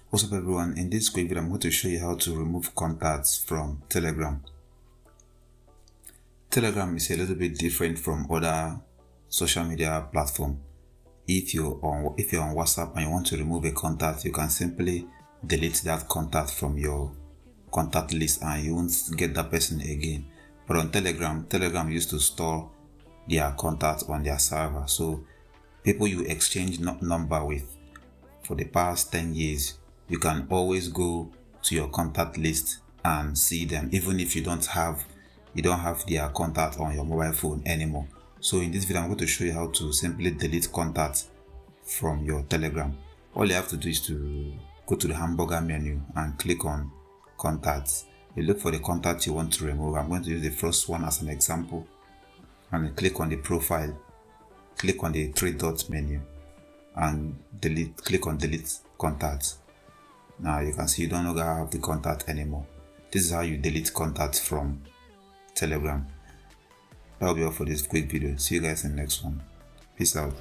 What's up everyone, in this quick video I'm going to show you how to remove contacts from Telegram. Telegram is a little bit different from other social media platforms. If you're on WhatsApp and you want to remove a contact, you can simply delete that contact from your contact list and you won't get that person again. But on Telegram used to store their contacts on their server, so people you exchange number with for the past 10 years, you can always go to your contact list and see them, even if you don't have their contact on your mobile phone anymore. So in this video I'm going to show you how to simply delete contacts from your Telegram. All you have to do is to go to the hamburger menu and click on contacts. You look for the contact you want to remove. I'm going to use the first one as an example, and click on the profile, click on the three dots menu and click on delete contacts. Now you can see you don't longer have the contact anymore. This is how you delete contacts from Telegram. That will be all for this quick video. See you guys in the next one. Peace out.